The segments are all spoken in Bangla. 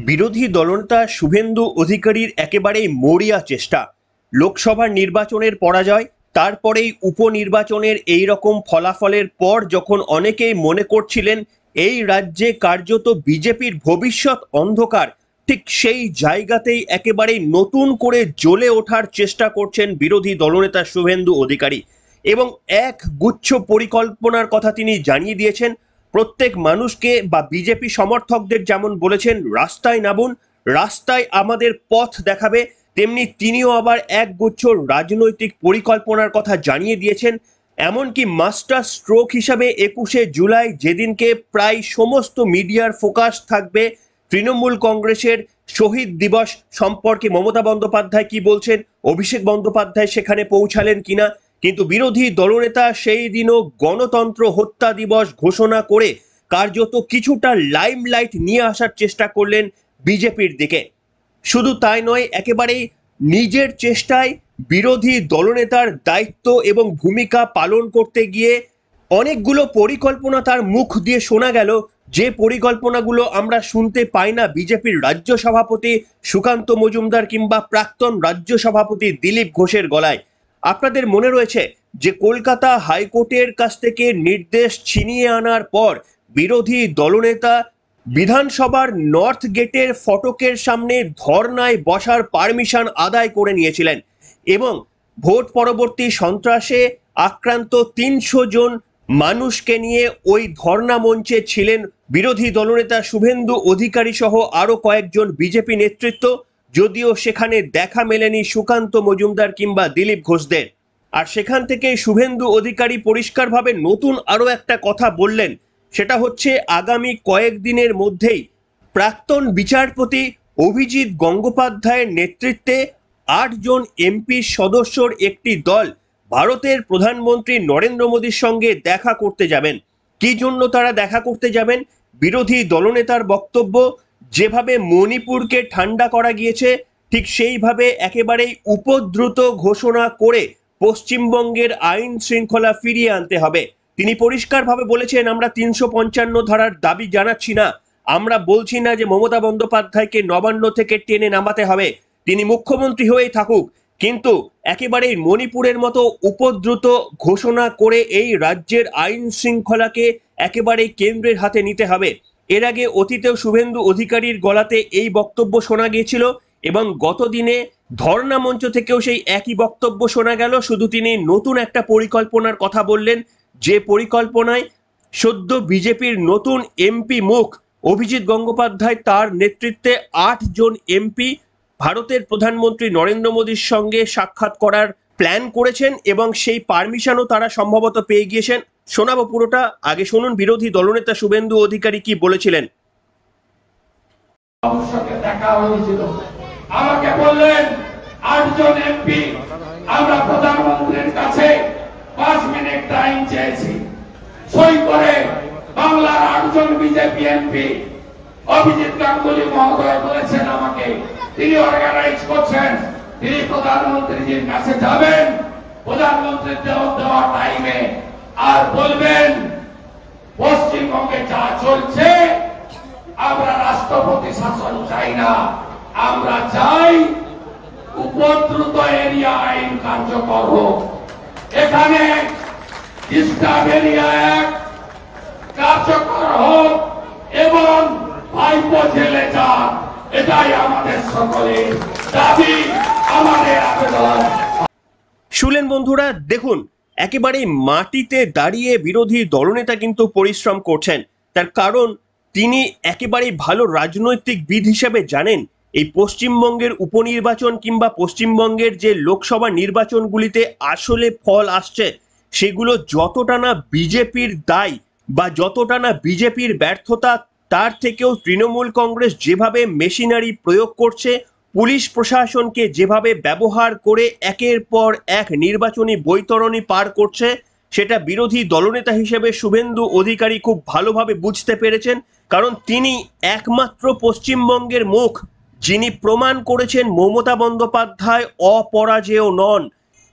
বিরোধী দলনেতা শুভেন্দু অধিকারীর একেবারেই মরিয়া চেষ্টা। লোকসভার নির্বাচনের পরাজয়, তারপরেই উপনির্বাচনের এই রকম ফলাফলের পর যখন অনেকেই মনে করছিলেন এই রাজ্যে কার্যত বিজেপির ভবিষ্যৎ অন্ধকার, ঠিক সেই জায়গাতেই একেবারেই নতুন করে জ্বলে ওঠার চেষ্টা করছেন বিরোধী দলনেতা শুভেন্দু অধিকারী। এবং এক গুচ্ছ পরিকল্পনার কথা তিনি জানিয়ে দিয়েছেন। প্রত্যেক মানুষকে বা বিজেপি সমর্থকদের যেমন বলেছেন রাস্তায় নামুন, রাস্তায় আমাদের পথ দেখাবে, তেমনি তিনিও আবার একগুচ্ছ রাজনৈতিক পরিকল্পনার কথা জানিয়ে দিয়েছেন। এমনকি মাস্টার স্ট্রোক হিসাবে 21শে জুলাই, যেদিনকে প্রায় সমস্ত মিডিয়ার ফোকাস থাকবে তৃণমূল কংগ্রেসের শহীদ দিবস সম্পর্কে, মমতা বন্দ্যোপাধ্যায় কি বলছেন, অভিষেক বন্দ্যোপাধ্যায় সেখানে পৌঁছালেন কিনা, কিন্তু বিরোধী দলনেতা সেই দিনও গণতন্ত্র হত্যা দিবস ঘোষণা করে কার্যত কিছুটা লাইমলাইট নিয়ে আসার চেষ্টা করলেন বিজেপির দিকে। শুধু তাই নয়, একেবারেই নিজের চেষ্টায় বিরোধী দলনেতার দায়িত্ব এবং ভূমিকা পালন করতে গিয়ে অনেকগুলো পরিকল্পনা তার মুখ দিয়ে শোনা গেল, যে পরিকল্পনাগুলো আমরা শুনতে পাই না বিজেপির রাজ্য সভাপতি সুকান্ত মজুমদার কিংবা প্রাক্তন রাজ্য সভাপতি দিলীপ ঘোষের গলায়। আপনাদের মনে রয়েছে যে কলকাতা হাইকোর্টের কাছ থেকে নির্দেশ ছিনিয়ে আনার পর বিরোধী দলনেতা বিধানসভার নর্থ গেটের ফটকের সামনে ধর্নায় বসার পারমিশন আদায় করে নিয়েছিলেন এবং ভোট পরবর্তী সন্ত্রাসে আক্রান্ত ৩০০ জন মানুষকে নিয়ে ওই ধর্না মঞ্চে ছিলেন বিরোধী দলনেতা শুভেন্দু অধিকারী সহ আরো কয়েকজন বিজেপি নেতৃত্ব, যদিও সেখানে দেখা মেলেনি সুকান্ত মজুমদার কিংবা দিলীপ ঘোষদের। আর সেখান থেকে শুভেন্দু অধিকারী পরিষ্কারভাবে নতুন আরো একটা কথা বললেন, সেটা হচ্ছে আগামী কয়েকদিনের মধ্যেই প্রাক্তন বিচারপতি অভিজিৎ গঙ্গোপাধ্যায়ের নেতৃত্বে ৮ জন এমপি সদস্যর একটি দল ভারতের প্রধানমন্ত্রী নরেন্দ্র মোদীর সঙ্গে দেখা করতে যাবেন। কি জন্য তারা দেখা করতে যাবেন? বিরোধী দলনেতার বক্তব্য, যেভাবে মণিপুরকে ঠান্ডা করা গিয়েছে ঠিক সেইভাবে একেবারেই উপদ্রুত ঘোষণা করে পশ্চিমবঙ্গের আইন শৃঙ্খলা ফিরিয়ে আনতে হবে। তিনি পরিষ্কারভাবে বলেছেন, আমরা ৩৫৫ ধারার দাবি জানাচ্ছি না, আমরা বলছি না যে মমতা বন্দ্যোপাধ্যায়কে নবান্ন থেকে টেনে নামাতে হবে, তিনি মুখ্যমন্ত্রী হয়েই থাকুক, কিন্তু একেবারেই মণিপুরের মতো উপদ্রুত ঘোষণা করে এই রাজ্যের আইন শৃঙ্খলাকে একেবারেই কেন্দ্রের হাতে নিতে হবে। এর আগে অতীতেও শুভেন্দু অধিকারীর গলাতে এই বক্তব্য শোনা গিয়েছিল এবং গত দিনে ধর্ণা মঞ্চ থেকেও সেই একই বক্তব্য শোনা গেল, শুধু তিনি নতুন একটা পরিকল্পনার কথা বললেন, যে পরিকল্পনায় সদ্য বিজেপির নতুন এমপি মুখ অভিজিৎ গঙ্গোপাধ্যায়, তার নেতৃত্বে ৮ জন এমপি ভারতের প্রধানমন্ত্রী নরেন্দ্র মোদীর সঙ্গে সাক্ষাৎ করার প্ল্যান করেছেন এবং সেই পারমিশনও তারা সম্ভবত পেয়ে গিয়েছেন। শোনাবো পুরোটা, আগে শুনুন বিরোধী দলনেতা শুভেন্দু অধিকারী কি বলেছিলেন। দেখা হয়েছিল, আমাকে বললেন ৮ জন এমপি আমরা প্রধানমন্ত্রীর কাছে ৫ মিনিট টাইম চেয়েছি, সই করে বাংলার ৮ জন বিজেপি এমপি অভিজিৎ গাঙ্গুলি মহোদয় বলেছেন আমাকে, তিনি অর্গানাইজ করছেন, তিনি প্রধানমন্ত্রীজির কাছে যাবেন, প্রধানমন্ত্রীর দেওয়া টাইমে আর বলবেন পশ্চিমবঙ্গে যা চলছে আমরা রাষ্ট্রপতি শাসন চাই না, আমরা চাই উপদ্রুত এরিয়া আইন কার্যকর হোক, এখানে ডিস্টার্ব এরিয়া অ্যাক্ট কার্যকর হোক এবং ভাইপো জেলে যান, এটাই আমাদের সকলের দাবি, আমাদের আবেদন। শুনলেন বন্ধুরা, দেখুন একেবারে মাটিতে দাঁড়িয়ে বিরোধী দলনেতা কিন্তু পরিশ্রম করছেন। তার কারণ তিনি একেবারেই ভালো রাজনৈতিকবিদ হিসেবে জানেন এই পশ্চিমবঙ্গের উপনির্বাচন কিংবা পশ্চিমবঙ্গের যে লোকসভা নির্বাচনগুলিতে আসলে ফল আসছে সেগুলো যতটা না বিজেপির দায় বা যতটা না বিজেপির ব্যর্থতা, তার থেকেও তৃণমূল কংগ্রেস যেভাবে মেশিনারি প্রয়োগ করছে, পুলিশ প্রশাসনকে যেভাবে ব্যবহার করে একের পর এক নির্বাচনী বৈতরণী পার করছে, সেটা বিরোধী দলনেতা হিসেবে শুভেন্দু অধিকারী খুব ভালোভাবে বুঝতে পেরেছেন। কারণ তিনি একমাত্র পশ্চিমবঙ্গের মুখ যিনি প্রমাণ করেছেন মমতা বন্দ্যোপাধ্যায় অপরাজেয় নন।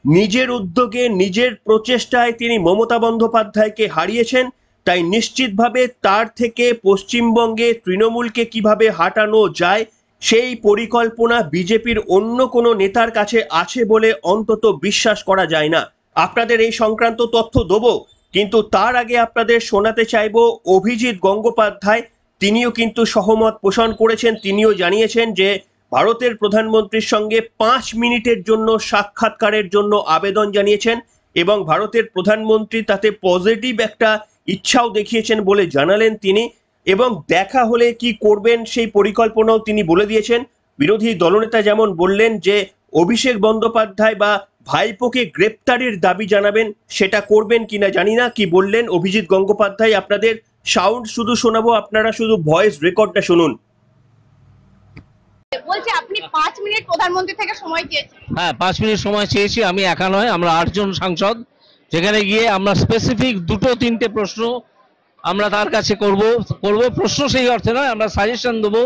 নিজের উদ্যোগে নিজের প্রচেষ্টায় তিনি মমতা বন্দ্যোপাধ্যায়কে হারিয়েছেন। তাই নিশ্চিতভাবে তার থেকে পশ্চিমবঙ্গে তৃণমূলকে কিভাবে হাঁটানো যায় সেই পরিকল্পনা বিজেপির অন্য কোনো নেতার কাছে আছে বলে অন্তত বিশ্বাস করা যায় না। আপনাদের এই সংক্রান্ত তথ্য দেবো, কিন্তু তার আগে আপনাদের শোনাতে চাইব অভিজিৎ গঙ্গোপাধ্যায়, তিনিও কিন্তু সহমত পোষণ করেছেন। তিনিও জানিয়েছেন যে ভারতের প্রধানমন্ত্রীর সঙ্গে 5 মিনিটের জন্য সাক্ষাৎকারের জন্য আবেদন জানিয়েছেন এবং ভারতের প্রধানমন্ত্রী তাতে পজিটিভ একটা ইচ্ছাও দেখিয়েছেন বলে জানালেন তিনি, এবং দেখা হলে কি করবেন সেই পরিকল্পনাও তিনি বলে দিয়েছেন। বিরোধী দলনেতা যেমন বললেন যে অভিষেক বন্দ্যোপাধ্যায় বা ভাইপোকে গ্রেপ্তারের দাবি জানাবেন, সেটা করবেন কিনা জানি না। কি বললেন অভিজিৎ গঙ্গোপাধ্যায় আপনাদের সাউন্ড শুধু শোনাবো, আপনারা শুধু ভয়েস রেকর্ডটা শুনুন। বলছে আপনি 5 মিনিট প্রধানমন্ত্রী থেকে সময় চেয়েছেন। হ্যাঁ, 5 মিনিট সময় চেয়েছি। আমি একা নয়, আমরা 8 জন সাংসদ। যেখানে গিয়ে আমরা স্পেসিফিক 2-3টে প্রশ্ন আমরা তার কাছে করব। প্রশ্ন সেই অর্থে নয়, আমরা সাজেশন দেবো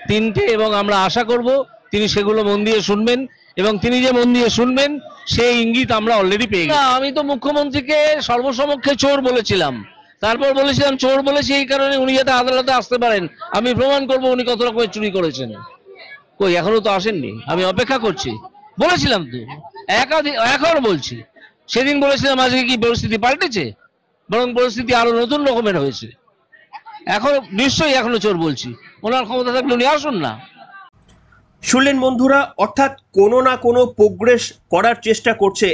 3টে, এবং আমরা আশা করব তিনি সেগুলো মন দিয়ে শুনবেন, এবং তিনি যে মন দিয়ে শুনবেন সেই ইঙ্গিত আমরা অলরেডি পেয়ে গেছি। আমি তো মুখ্যমন্ত্রীকে সর্বসমক্ষে চোর বলেছিলাম, তারপর বলেছিলাম চোর বলেছি এই কারণে উনি যাতে আদালতে আসতে পারেন, আমি প্রমাণ করব উনি কত রকমের চুরি করেছেন। কই, এখনো তো আসেননি, আমি অপেক্ষা করছি। বলেছিলাম তো, এখনো বলছি। সেদিন বলেছিলাম, আজকে কি পরিস্থিতি পাল্টেছে? বরং পরিস্থিতি আরো নতুন রকমের হয়েছে। এখন নিশ্চয়ই এখনো চোর বলছি, ওনার ক্ষমতা থাকলে উনি আসুন না। শুনলেন বন্ধুরা, অর্থাৎ কোনো না কোনো প্রোগ্রেস করার চেষ্টা করছে।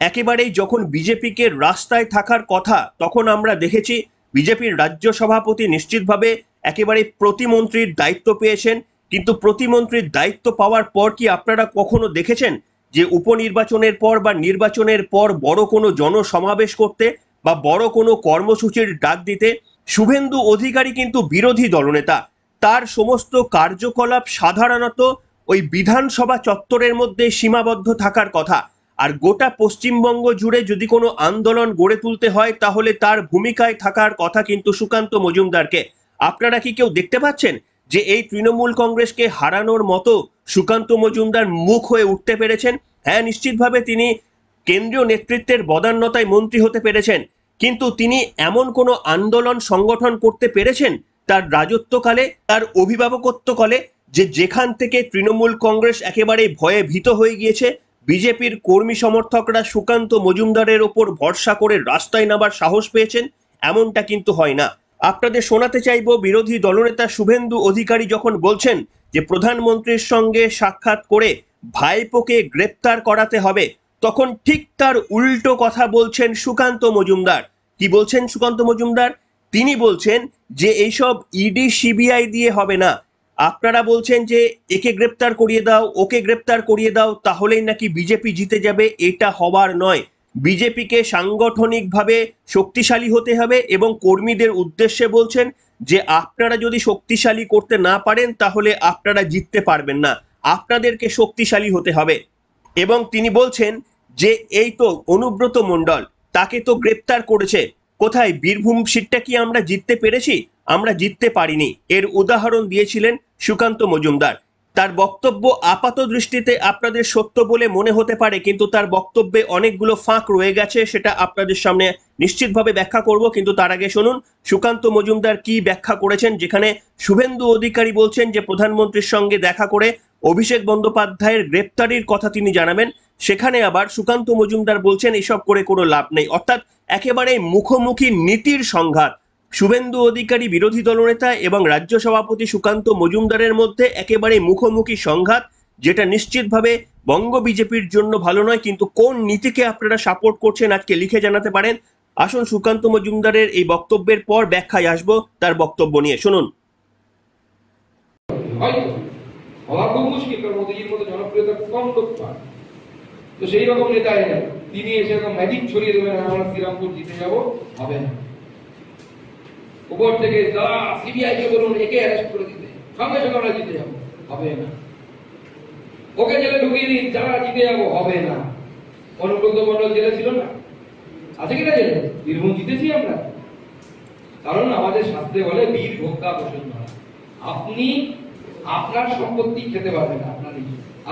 একেবারেই যখন বিজেপিকে রাস্তায় থাকার কথা, তখন আমরা দেখেছি বিজেপির রাজ্য সভাপতি নিশ্চিতভাবে একেবারে প্রতিমন্ত্রীর দায়িত্ব পেয়েছেন, কিন্তু প্রতিমন্ত্রীর দায়িত্ব পাওয়ার পর কি আপনারা কখনো দেখেছেন যে উপনির্বাচনের পর বা নির্বাচনের পর বড় কোনো জনসমাবেশ করতে বা বড় কোনো কর্মসূচির ডাক দিতে? শুভেন্দু অধিকারী কিন্তু বিরোধী দলনেতা, তার সমস্ত কার্যকলাপ সাধারণত ওই বিধানসভা চত্বরের মধ্যে সীমাবদ্ধ থাকার কথা। আর গোটা পশ্চিমবঙ্গ জুড়ে যদি কোনো আন্দোলন গড়ে তুলতে হয় তাহলে তার ভূমিকায় থাকার কথা কিন্তু সুকান্ত মজুমদারকে। আপনারা কি কেউ দেখতে পাচ্ছেন যে এই তৃণমূল কংগ্রেসকে হারানোর মতো সুকান্ত মজুমদার মুখ হয়ে উঠতে পেরেছেন? হ্যাঁ, নিশ্চিতভাবে তিনি কেন্দ্রীয় নেতৃত্বের বদান্যতায় মন্ত্রী হতে পেরেছেন, কিন্তু তিনি এমন কোনো আন্দোলন সংগঠন করতে পেরেছেন তার রাজত্বকালে, তার অভিভাবকত্বকালে, যেখান থেকে তৃণমূল কংগ্রেস একেবারে ভয়ে ভীত হয়ে গিয়েছে? বিজেপির কর্মী সমর্থকরা সুকান্ত মজুমদারের ওপর ভরসা করে রাস্তায় নামার সাহস পেয়েছেন? এমনটা কিন্তু হয় না। আপনাদের শোনাতে চাইব বিরোধী দলনেতা শুভেন্দু অধিকারী যখন বলছেন যে প্রধানমন্ত্রীর সঙ্গে সাক্ষাৎ করে ভাইপোকে গ্রেপ্তার করাতে হবে, তখন ঠিক তার উল্টো কথা বলছেন সুকান্ত মজুমদার। কি বলছেন সুকান্ত মজুমদার? তিনি বলছেন যে এইসব ইডি সিবিআই দিয়ে হবে না। আপনারা বলছেন যে একে গ্রেপ্তার করিয়ে দাও, ওকে গ্রেপ্তার করিয়ে দাও, তাহলেই নাকি বিজেপি জিতে যাবে। এটা হবার নয়। বিজেপিকে সাংগঠনিকভাবে শক্তিশালী হতে হবে, এবং কর্মীদের উদ্দেশ্যে বলছেন যে আপনারা যদি শক্তিশালী করতে না পারেন তাহলে আপনারা জিততে পারবেন না, আপনাদেরকে শক্তিশালী হতে হবে। এবং তিনি বলছেন যে এই তো অনুব্রত মণ্ডল, তাকে তো গ্রেপ্তার করেছে, কোথায় বীরভূম সিটটা কি আমরা জিততে পেরেছি? আমরা জিততে পারিনি। এর উদাহরণ দিয়েছিলেন সুকান্ত মজুমদার। তার বক্তব্য আপাত দৃষ্টিতে আপনাদের সত্য বলে মনে হতে পারে, কিন্তু তার বক্তব্যে অনেকগুলো ফাঁক রয়ে গেছে, সেটা আপনাদের সামনে নিশ্চিতভাবে ব্যাখ্যা করব। কিন্তু তার আগে শুনুন সুকান্ত মজুমদার কি ব্যাখ্যা করেছেন, যেখানে শুভেন্দু অধিকারী বলছেন যে প্রধানমন্ত্রীর সঙ্গে দেখা করে অভিষেক বন্দ্যোপাধ্যায়ের গ্রেপ্তারির কথা তিনি জানাবেন, সেখানে আবার সুকান্ত মজুমদার বলছেন এসব করে কোনো লাভ নেই। অর্থাৎ একেবারে মুখোমুখি নীতির সংঘাত। শুভেন্দু অধিকারী বিরোধী দলনেতা এবং রাজ্য সভাপতি সুকান্ত মজুমদারের মধ্যে একেবারে মুখোমুখি সংঘাত, যেটা নিশ্চিতভাবে বঙ্গ বিজেপির জন্য ভালো নয়। কিন্তু কোন নীতিকে আপনারা সাপোর্ট করছেন আজকে লিখে জানাতে পারেন। আসুন সুকান্ত মজুমদারের এই বক্তব্যের পর ব্যাখ্যায় আসবো তার বক্তব্য নিয়ে। শুনুন। হওয়া খুব মুশকিল, কারণ মোদীজির মতো জনপ্রিয়তা কম লোক পায়। তো সেই রকম নেতা এলেন, তিনি এসে ম্যাজিক ছড়িয়ে দেবেন আমরা শ্রীরামপুর জিতে যাব, হবে না। উপর থেকে যারা সিবিআই কে বলুন একে অ্যারেস্ট করে দিতে, সঙ্গে সঙ্গে আমরা জিতে যাবো, হবে না। ওকে জেলে ঢুকিয়ে দিন, যারা জিতে যাবো, হবে না। অনুব্রত মণ্ডল জেলে ছিল না, আছে কিনা জেলে? বীরভূম জিতেছি আমরা, কারণ আমাদের শাস্ত্রে বলে বীর ভোক্তা বসুন্ধরা। আপনি আপনার সম্পত্তি খেতে পারবেন আপনার,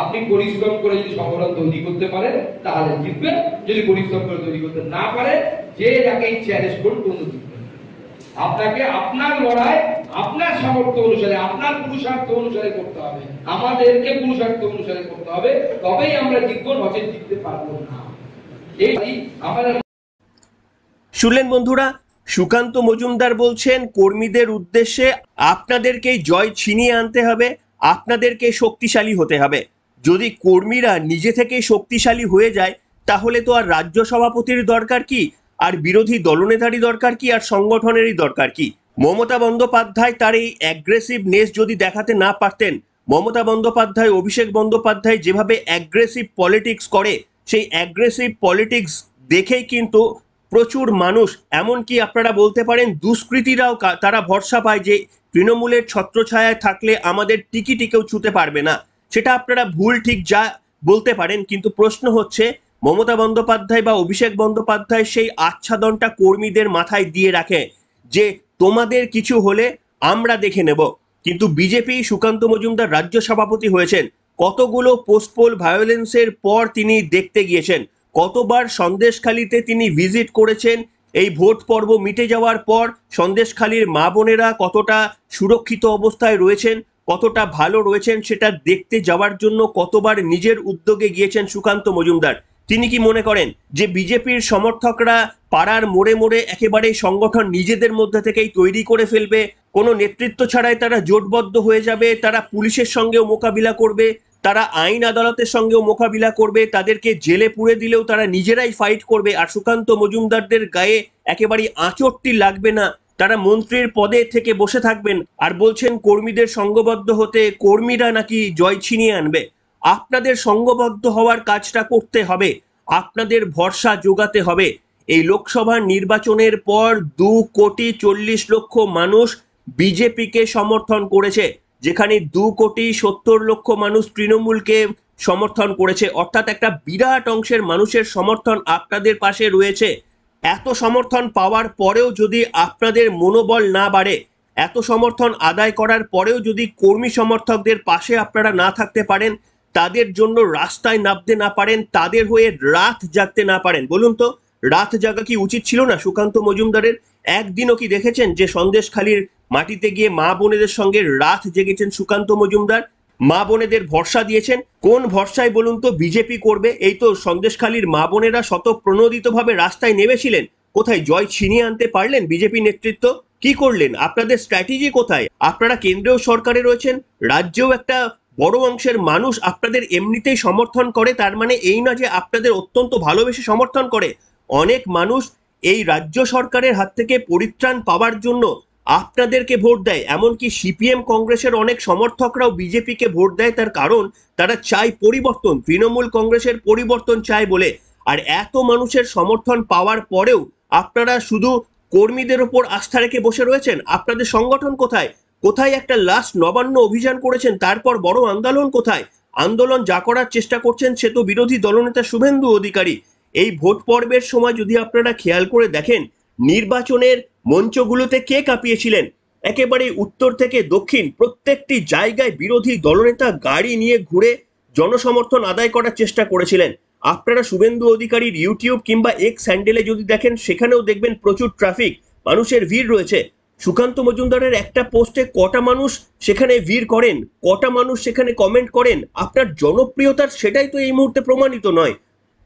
আপনি পরিশ্রম করে যদি সংগঠন তৈরি করতে পারেন তাহলে জিতবেন, যদি পরিশ্রম করে তৈরি করতে না পারে যে যাকে ইচ্ছে অ্যারেস্ট করুন কোনো জিতবেন। আপনাকে আপনার লড়াই আপনার সামর্থ্য অনুসারে, আপনার পুরুষার্থ অনুসারে করতে হবে, আমাদেরকে পুরুষার্থ অনুসারে করতে হবে, তবেই আমরা জিতবো, নচেত জিততে পারবো না। এই আমাদের শুনলেন বন্ধুরা, সুকান্ত মজুমদার বলছেন কর্মীদের উদ্দেশ্যে আপনাদেরকেই জয় ছিনিয়ে আনতে হবে, আপনাদেরকে শক্তিশালী হতে হবে। যদি কর্মীরা নিজে থেকেই শক্তিশালী হয়ে যায় তাহলে তো আর রাজ্য সভাপতির দরকার কি, আর বিরোধী দলনেতারই দরকার কি, আর সংগঠনেরই দরকার কি? মমতা বন্দ্যোপাধ্যায় তার এই অ্যাগ্রেসিভনেস যদি দেখাতে না পারতেন, মমতা বন্দ্যোপাধ্যায়, অভিষেক বন্দ্যোপাধ্যায় যেভাবে অ্যাগ্রেসিভ পলিটিক্স করে, সেই অ্যাগ্রেসিভ পলিটিক্স দেখেই কিন্তু প্রচুর মানুষ, এমনকি আপনারা বলতে পারেন দুষ্কৃতীরাও তারা ভরসা পায় যে তৃণমূলের ছত্রছায়ায় থাকলে আমাদের টিকিটি কেউ ছুঁতে পারবে না। সেটা আপনারা ভুল ঠিক যা বলতে পারেন, কিন্তু প্রশ্ন হচ্ছে মমতা বন্দ্যোপাধ্যায় বা অভিষেক বন্দ্যোপাধ্যায় সেই আচ্ছাদনটা কর্মীদের মাথায় দিয়ে রাখে যে তোমাদের কিছু হলে আমরা দেখে নেব। কিন্তু বিজেপি, সুকান্ত মজুমদার রাজ্য সভাপতি হয়েছেন, কতগুলো পোস্টপোল ভায়োলেন্সের পর তিনি দেখতে গিয়েছেন, কতবার সন্দেশখালিতে তিনি ভিজিট করেছেন। এই ভোট পর্ব মিটে যাওয়ার পর সন্দেশখালির মা বোনেরা কতটা সুরক্ষিত অবস্থায় রয়েছেন, কতটা ভালো রয়েছেন সেটা দেখতে যাওয়ার জন্য কতবার নিজের উদ্যোগে গিয়েছেন সুকান্ত মজুমদার। তিনি কি মনে করেন যে বিজেপির সমর্থকরা পাড়ার মোড়ে মোড়ে একেবারে সংগঠন নিজেদের মধ্যে থেকেই তৈরি করে ফেলবে, কোনো নেতৃত্ব ছাড়াই তারা জোটবদ্ধ হয়ে যাবে, তারা পুলিশের সঙ্গেও মোকাবিলা করবে, তারা আইন আদালতের সঙ্গেও মোকাবিলা করবে, তাদেরকে জেলে পুরে দিলেও তারা নিজেরাই ফাইট করবে, আর সুকান্ত মজুমদারদের গায়ে একেবারে আঁচড়টি লাগবে না, তারা মন্ত্রীর পদে থেকে বসে থাকবেন আর বলছেন কর্মীদের সংঘবদ্ধ হতে, কর্মীরা নাকি জয় ছিনিয়ে আনবে? আপনাদের সংঘবদ্ধ হওয়ার কাজটা করতে হবে, আপনাদের ভরসা জোগাতে হবে। এই লোকসভা নির্বাচনের পর 2,40,00,000 মানুষ বিজেপিকে সমর্থন করেছে, যেখানে 2,70,00,000 মানুষ তৃণমূলকে সমর্থন করেছে, অর্থাৎ একটা বিরাট অংশের মানুষের সমর্থন আপনাদের পাশে রয়েছে। এত সমর্থন পাওয়ার পরেও যদি আপনাদের মনোবল না বাড়ে, এত সমর্থন আদায় করার পরেও যদি কর্মী সমর্থকদের পাশে আপনারা না থাকতে পারেন, তাদের জন্য রাস্তায় নামতে না পারেন, তাদের হয়ে রাত জাগতে না পারেন, বলুন তো রাত জাগা কি উচিত ছিল না সুকান্ত মজুমদারের? একদিনও কি দেখেছেন যে সন্দেশখালির মাটিতে গিয়ে মা বোনেদের সঙ্গে রাত জেগেছেন সুকান্ত মজুমদার? মা বোনেদের ভরসা দিয়েছেন, কোন ভরসায় বলুন তো বিজেপি করবে? এই তো সন্দেশখালির মা বোনেরা স্বতঃপ্রণোদিতভাবে রাস্তায় নেমেছিলেন, কোথায় জয় ছিনিয়ে আনতে পারলেন বিজেপি নেতৃত্ব? কি করলেন? আপনাদের স্ট্র্যাটেজি কোথায়? আপনারা কেন্দ্রীয় সরকারে রয়েছেন, রাজ্যেও একটা বড় অংশের মানুষ আপনাদের এমনিতেই সমর্থন করে, তার মানে এই না যে আপনাদের অত্যন্ত ভালোবেসে সমর্থন করে। অনেক মানুষ এই রাজ্য সরকারের হাত থেকে পরিত্রাণ পাওয়ার জন্য আপনাদেরকে ভোট দেয়, এমনকি সিপিএম কংগ্রেসের অনেক সমর্থকরাও বিজেপিকে ভোট দেয়, তার কারণ তারা চায় পরিবর্তন, তৃণমূল কংগ্রেসের পরিবর্তন চায় বলে। আর এত মানুষের সমর্থন পাওয়ার পরেও আপনারা শুধু কর্মীদের ওপর আস্থা রেখে বসে রয়েছেন। আপনাদের সংগঠন কোথায়? কোথায় একটা লাস্ট নবান্ন অভিযান করেছেন, তারপর বড় আন্দোলন কোথায়? আন্দোলন যা করার চেষ্টা করছেন সে তো বিরোধী দলনেতা শুভেন্দু অধিকারী। এই ভোট পর্বের সময় যদি আপনারা খেয়াল করে দেখেন, নির্বাচনের মঞ্চগুলোতে কে কাঁপিয়েছিলেন? একেবারে উত্তর থেকে দক্ষিণ প্রত্যেকটি জায়গায় বিরোধী দলনেতা গাড়ি নিয়ে ঘুরে জনসমর্থন আদায় করার চেষ্টা করেছিলেন। আপনারা শুভেন্দু অধিকারীর ইউটিউব কিংবা এক্স হ্যান্ডেলে যদি দেখেন, সেখানেও দেখবেন প্রচুর ট্রাফিক, মানুষের ভিড় রয়েছে। সুকান্ত মজুমদারের একটা পোস্টে কটা মানুষ সেখানে ভিড় করেন, কটা মানুষ সেখানে কমেন্ট করেন, আপনার জনপ্রিয়তার সেটাই তো এই মুহূর্তে প্রমাণিত নয়।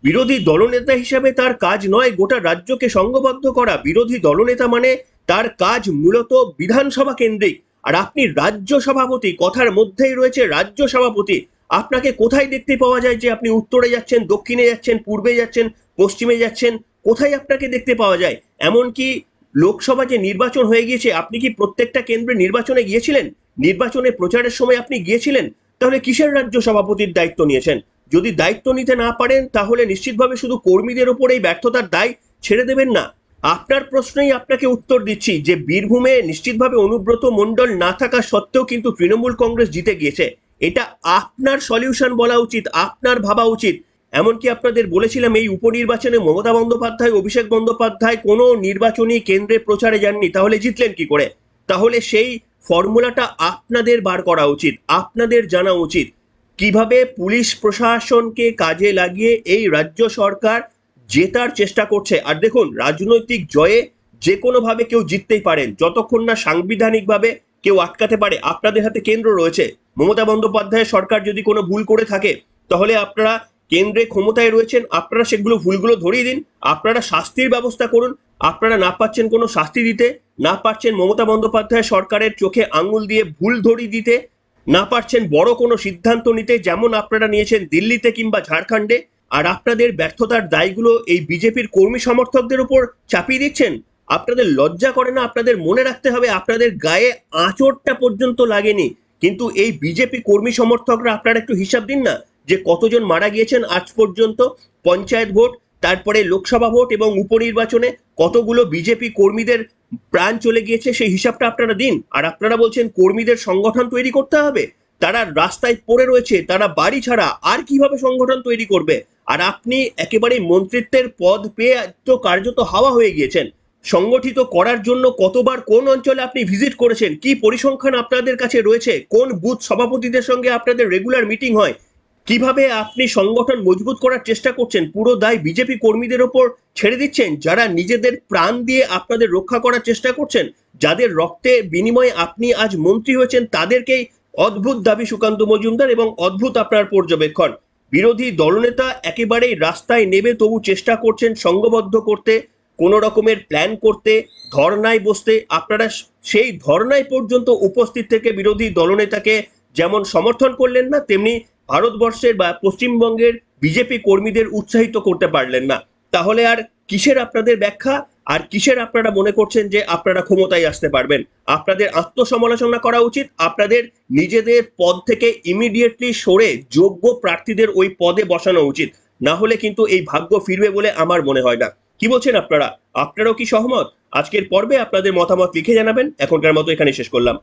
বিরোধী দলনেতা হিসাবে তার কাজ নয় গোটা রাজ্যকে সংঘবদ্ধ করা, বিরোধী দলনেতা মানে তার কাজ মূলত বিধানসভা কেন্দ্রিক। আর আপনি রাজ্য সভাপতি, কথার মধ্যেই রয়েছে রাজ্য সভাপতি। আপনাকে কোথায় দেখতে পাওয়া যায় যে আপনি উত্তরে যাচ্ছেন, দক্ষিণে যাচ্ছেন, পূর্বে যাচ্ছেন, পশ্চিমে যাচ্ছেন? কোথায় আপনাকে দেখতে পাওয়া যায়? এমনকি লোকসভা যে নির্বাচন হয়ে গিয়েছে, আপনি কি প্রত্যেকটা কেন্দ্রে নির্বাচনে গিয়েছিলেন? নির্বাচনে প্রচারের সময় আপনি গিয়েছিলেন? তাহলে কিসের রাজ্য সভাপতির দায়িত্ব নিয়েছেন? যদি দায়িত্ব নিতে না পারেন তাহলে নিশ্চিতভাবে শুধু কর্মীদের ওপর এই ব্যর্থতার দায় ছেড়ে দেবেন না। আপনার প্রশ্নেই আপনাকে উত্তর দিচ্ছি যে বীরভূমে নিশ্চিতভাবে অনুব্রত মণ্ডল না থাকা সত্ত্বেও কিন্তু তৃণমূল কংগ্রেস জিতে গিয়েছে। এটা আপনার সলিউশন বলা উচিত, আপনার ভাবা উচিত। এমনকি আপনাদের বলেছিলাম এই উপনির্বাচনে মমতা বন্দ্যোপাধ্যায়, অভিষেক বন্দ্যোপাধ্যায় কোনো নির্বাচনী কেন্দ্রে প্রচারে যাননি, তাহলে জিতলেন কি করে? তাহলে সেই ফর্মুলাটা আপনাদের বার করা উচিত, আপনাদের জানা উচিত কিভাবে পুলিশ প্রশাসনকে কাজে লাগিয়ে এই রাজ্য সরকার জেতার চেষ্টা করছে। আর দেখুন, রাজনৈতিক জয়ে যে কোনোভাবে কেউ জিততেই পারেন, যতক্ষণ না সাংবিধানিকভাবে কেউ আটকাতে পারে। আপনাদের হাতে কেন্দ্র রয়েছে। মমতা বন্দ্যোপাধ্যায়ের সরকার যদি কোনো ভুল করে থাকে, তাহলে আপনারা কেন্দ্রে ক্ষমতায় রয়েছেন, আপনারা সেগুলো ভুলগুলো ধরিয়ে দিন, আপনারা শাস্তির ব্যবস্থা করুন। আপনারা না পাচ্ছেন কোনো শাস্তি দিতে, না পারছেন মমতা বন্দ্যোপাধ্যায় সরকারের চোখে আঙুল দিয়ে ভুল ধরিয়ে দিতে, না পারছেন বড় কোনো সিদ্ধান্ত নিতে, যেমন আপনারা নিয়েছেন দিল্লিতে কিংবা ঝাড়খণ্ডে, আর আপনাদের ব্যর্থতার দায়গুলো এই বিজেপির কর্মী সমর্থকদের উপর চাপিয়ে দিচ্ছেন। আপনাদের লজ্জা করে না? আপনাদের মনে রাখতে হবে, আপনাদের গায়ে আঁচড়টা পর্যন্ত লাগেনি, কিন্তু এই বিজেপি কর্মী সমর্থকরা, আপনারা একটু হিসাব দিন না যে কতজন মারা গিয়েছেন আজ পর্যন্ত। পঞ্চায়েত ভোট, তারপরে লোকসভা ভোট এবং উপনির্বাচনে কতগুলো বিজেপি কর্মীদের প্রাণ চলে গিয়েছে, সেই হিসাবটা আপনারা দিন। আর আপনারা বলছেন কর্মীদের সংগঠন তৈরি করতে হবে। তারা রাস্তায় পড়ে রয়েছে, তারা বাড়ি ছাড়া, আর কিভাবে সংগঠন তৈরি করবে? আর আপনি একেবারে মন্ত্রিত্বের পদ পেয়ে তো কার্যত হাওয়া হয়ে গিয়েছেন। সংগঠিত করার জন্য কতবার কোন অঞ্চলে আপনি ভিজিট করেছেন? কি পরিসংখ্যান আপনাদের কাছে রয়েছে? কোন বুথ সভাপতিদের সঙ্গে আপনাদের রেগুলার মিটিং হয়? কিভাবে আপনি সংগঠন মজবুত করার চেষ্টা করছেন? পুরো দায় বিজেপি কর্মীদের ওপর ছেড়ে দিচ্ছেন, যারা নিজেদের প্রাণ দিয়ে আপনাদের রক্ষা করার চেষ্টা করছেন, যাদের রক্তে বিনিময়ে আপনি আজ মন্ত্রী হয়েছেন। তাদেরকেই অদ্ভুত দাবি সুকান্ত মজুমদার এবং অদ্ভুত আপনার পর্যবেক্ষণ। বিরোধী দলনেতা একেবারেই রাস্তায় নেমে তবু চেষ্টা করছেন সংঘবদ্ধ করতে, কোনো রকমের প্ল্যান করতে, ধর্নায় বসতে। আপনারা সেই ধর্নায় পর্যন্ত উপস্থিত থেকে বিরোধী দলনেতাকে যেমন সমর্থন করলেন না, তেমনি ভারতবর্ষের বা পশ্চিমবঙ্গের বিজেপি কর্মীদের উৎসাহিত করতে পারলেন না। তাহলে আর কিসের আপনাদের ব্যাখ্যা, আর কিসের আপনারা মনে করছেন যে আপনারা ক্ষমতায় আসতে পারবেন? আপনাদের আত্মসমালোচনা করা উচিত। আপনাদের নিজেদের পদ থেকে ইমিডিয়েটলি সরে যোগ্য প্রার্থীদের ওই পদে বসানো উচিত, না হলে কিন্তু এই ভাগ্য ফিরবে বলে আমার মনে হয় না। কি বলছেন আপনারা? আপনারাও কি সহমত? আজকের পর্বে আপনাদের মতামত লিখে জানাবেন। এখনকার মতো এখানে শেষ করলাম।